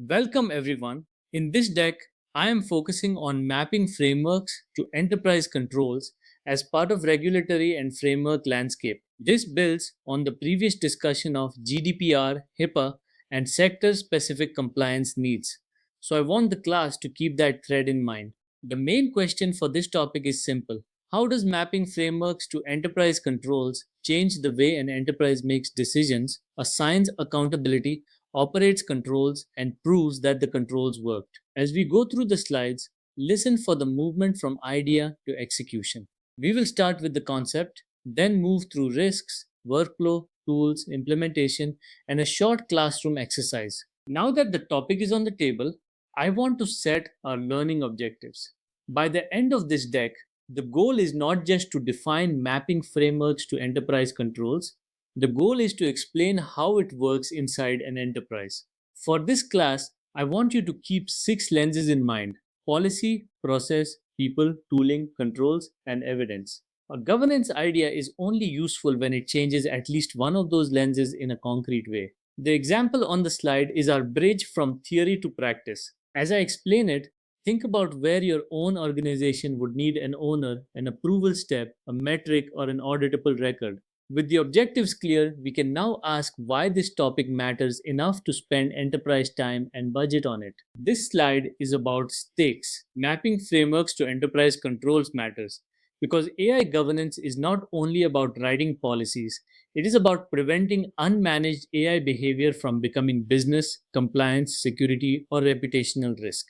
Welcome everyone. In this deck, I am focusing on mapping frameworks to enterprise controls as part of regulatory and framework landscape. This builds on the previous discussion of GDPR, HIPAA, and sector-specific compliance needs. So I want the class to keep that thread in mind. The main question for this topic is simple. How does mapping frameworks to enterprise controls change the way an enterprise makes decisions, assigns accountability, operates controls, and proves that the controls worked? As we go through the slides, listen for the movement from idea to execution. We will start with the concept, then move through risks, workflow, tools, implementation, and a short classroom exercise. Now that the topic is on the table, I want to set our learning objectives. By the end of this deck, the goal is not just to define mapping frameworks to enterprise controls, the goal is to explain how it works inside an enterprise. For this class, I want you to keep six lenses in mind: policy, process, people, tooling, controls, and evidence. A governance idea is only useful when it changes at least one of those lenses in a concrete way. The example on the slide is our bridge from theory to practice. As I explain it, think about where your own organization would need an owner, an approval step, a metric, or an auditable record. With the objectives clear, we can now ask why this topic matters enough to spend enterprise time and budget on it. This slide is about stakes. Mapping frameworks to enterprise controls matters because AI governance is not only about writing policies, it is about preventing unmanaged AI behavior from becoming business, compliance, security, or reputational risk.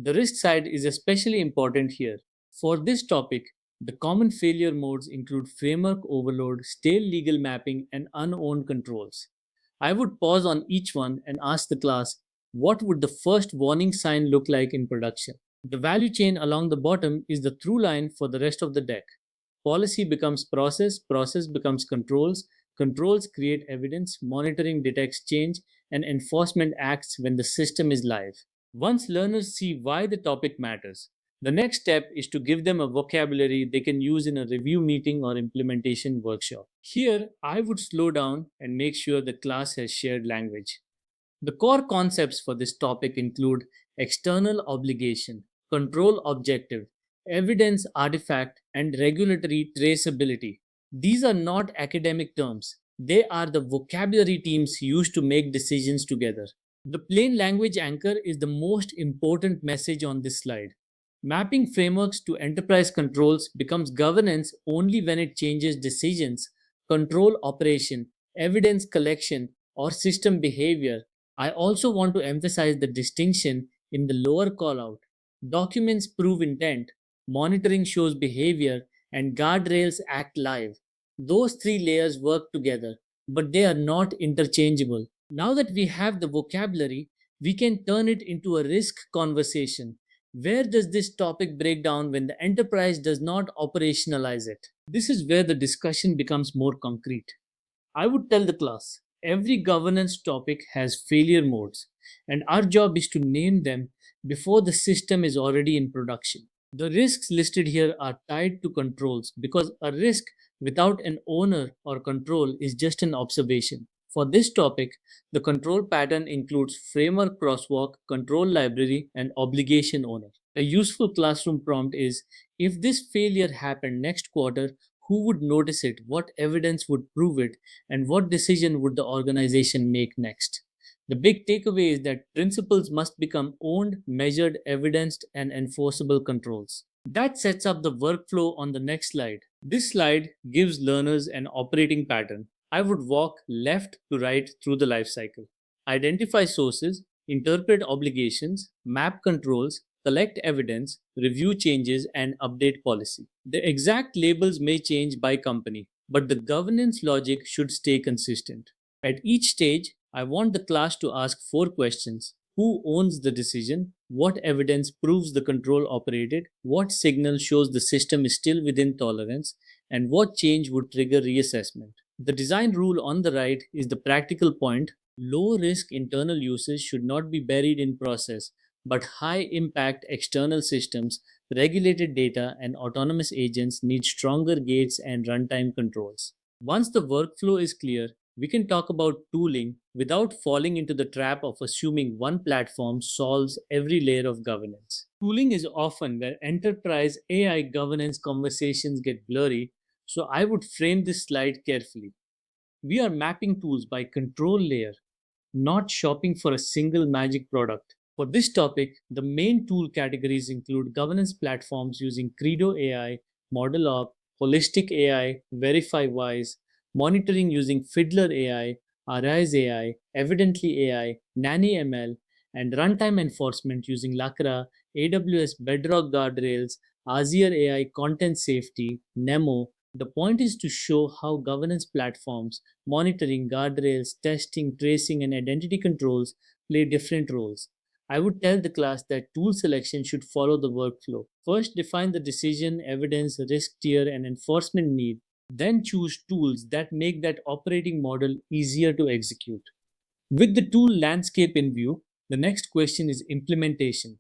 The risk side is especially important here. For this topic, the common failure modes include framework overload, stale legal mapping, and unowned controls. I would pause on each one and ask the class, what would the first warning sign look like in production? The value chain along the bottom is the through line for the rest of the deck. Policy becomes process, process becomes controls, controls create evidence, monitoring detects change, and enforcement acts when the system is live. Once learners see why the topic matters, the next step is to give them a vocabulary they can use in a review meeting or implementation workshop. Here, I would slow down and make sure the class has shared language. The core concepts for this topic include external obligation, control objective, evidence artifact, and regulatory traceability. These are not academic terms, they are the vocabulary teams use to make decisions together. The plain language anchor is the most important message on this slide. Mapping frameworks to enterprise controls becomes governance only when it changes decisions, control operation, evidence collection, or system behavior. I also want to emphasize the distinction in the lower callout. Documents prove intent, monitoring shows behavior, and guardrails act live. Those three layers work together, but they are not interchangeable. Now that we have the vocabulary, we can turn it into a risk conversation. Where does this topic break down when the enterprise does not operationalize it? This is where the discussion becomes more concrete. I would tell the class every governance topic has failure modes, and our job is to name them before the system is already in production. The risks listed here are tied to controls because a risk without an owner or control is just an observation. For this topic, the control pattern includes framework crosswalk, control library, and obligation owner. A useful classroom prompt is, if this failure happened next quarter, who would notice it, what evidence would prove it, and what decision would the organization make next? The big takeaway is that principles must become owned, measured, evidenced, and enforceable controls. That sets up the workflow on the next slide. This slide gives learners an operating pattern. I would walk left to right through the life cycle. Identify sources, interpret obligations, map controls, collect evidence, review changes, and update policy. The exact labels may change by company, but the governance logic should stay consistent. At each stage, I want the class to ask four questions. Who owns the decision? What evidence proves the control operated? What signal shows the system is still within tolerance? And what change would trigger reassessment? The design rule on the right is the practical point. Low risk internal uses should not be buried in process, but high impact external systems, regulated data, and autonomous agents need stronger gates and runtime controls. Once the workflow is clear, we can talk about tooling without falling into the trap of assuming one platform solves every layer of governance. Tooling is often where enterprise AI governance conversations get blurry, so I would frame this slide carefully. We are mapping tools by control layer, not shopping for a single magic product. For this topic, the main tool categories include governance platforms using Credo AI, ModelOp, Holistic AI, VerifyWise, monitoring using Fiddler AI, Arise AI, Evidently AI, Nanny ML, and runtime enforcement using Lacra, AWS Bedrock Guardrails, Azure AI Content Safety, Nemo. The point is to show how governance platforms, monitoring, guardrails, testing, tracing, and identity controls play different roles. I would tell the class that tool selection should follow the workflow. First, define the decision, evidence, risk tier, and enforcement need. Then choose tools that make that operating model easier to execute. With the tool landscape in view, the next question is implementation.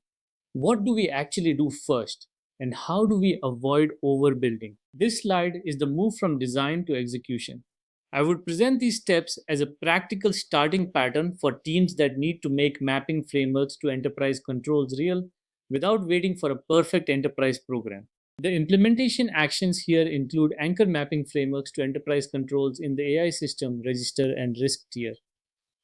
What do we actually do first? And how do we avoid overbuilding? This slide is the move from design to execution. I would present these steps as a practical starting pattern for teams that need to make mapping frameworks to enterprise controls real without waiting for a perfect enterprise program. The implementation actions here include anchor mapping frameworks to enterprise controls in the AI system, register, and risk tier.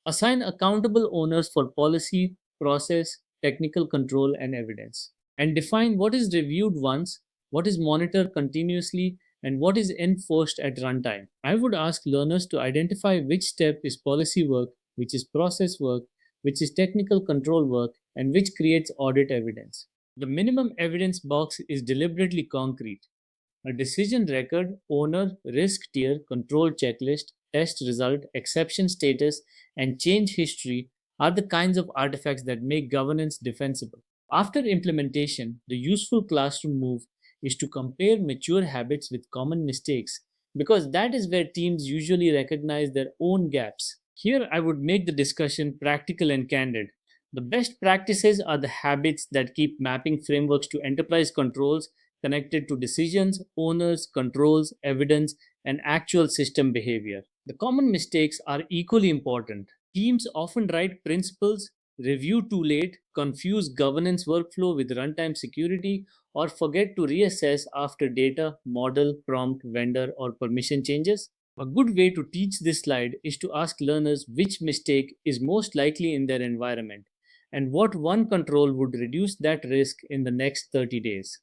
Assign accountable owners for policy, process, technical control, and evidence. And define what is reviewed once, what is monitored continuously, and what is enforced at runtime. I would ask learners to identify which step is policy work, which is process work, which is technical control work, and which creates audit evidence. The minimum evidence box is deliberately concrete. A decision record, owner, risk tier, control checklist, test result, exception status, and change history are the kinds of artifacts that make governance defensible. After implementation, the useful classroom move is to compare mature habits with common mistakes because that is where teams usually recognize their own gaps. Here, I would make the discussion practical and candid. The best practices are the habits that keep mapping frameworks to enterprise controls connected to decisions, owners, controls, evidence, and actual system behavior. The common mistakes are equally important. Teams often write principles, review too late, confuse governance workflow with runtime security, or forget to reassess after data, model, prompt, vendor, or permission changes. A good way to teach this slide is to ask learners which mistake is most likely in their environment and what one control would reduce that risk in the next 30 days.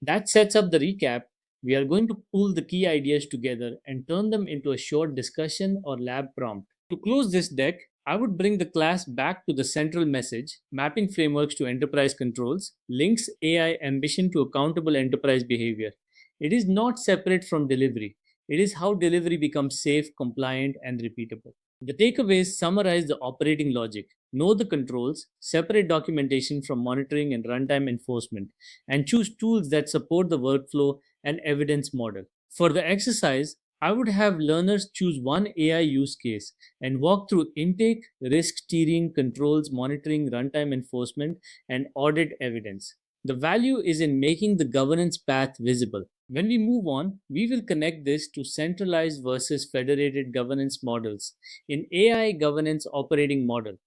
That sets up the recap. We are going to pull the key ideas together and turn them into a short discussion or lab prompt. To close this deck, I would bring the class back to the central message mapping frameworks to enterprise controls, links AI ambition to accountable enterprise behavior. It is not separate from delivery, it is how delivery becomes safe, compliant, and repeatable. The takeaways summarize the operating logic. Know the controls, separate documentation from monitoring and runtime enforcement, and choose tools that support the workflow and evidence model. For the exercise, I would have learners choose one AI use case and walk through intake, risk steering, controls, monitoring, runtime enforcement, and audit evidence. The value is in making the governance path visible. When we move on, we will connect this to centralized versus federated governance models in AI governance operating model.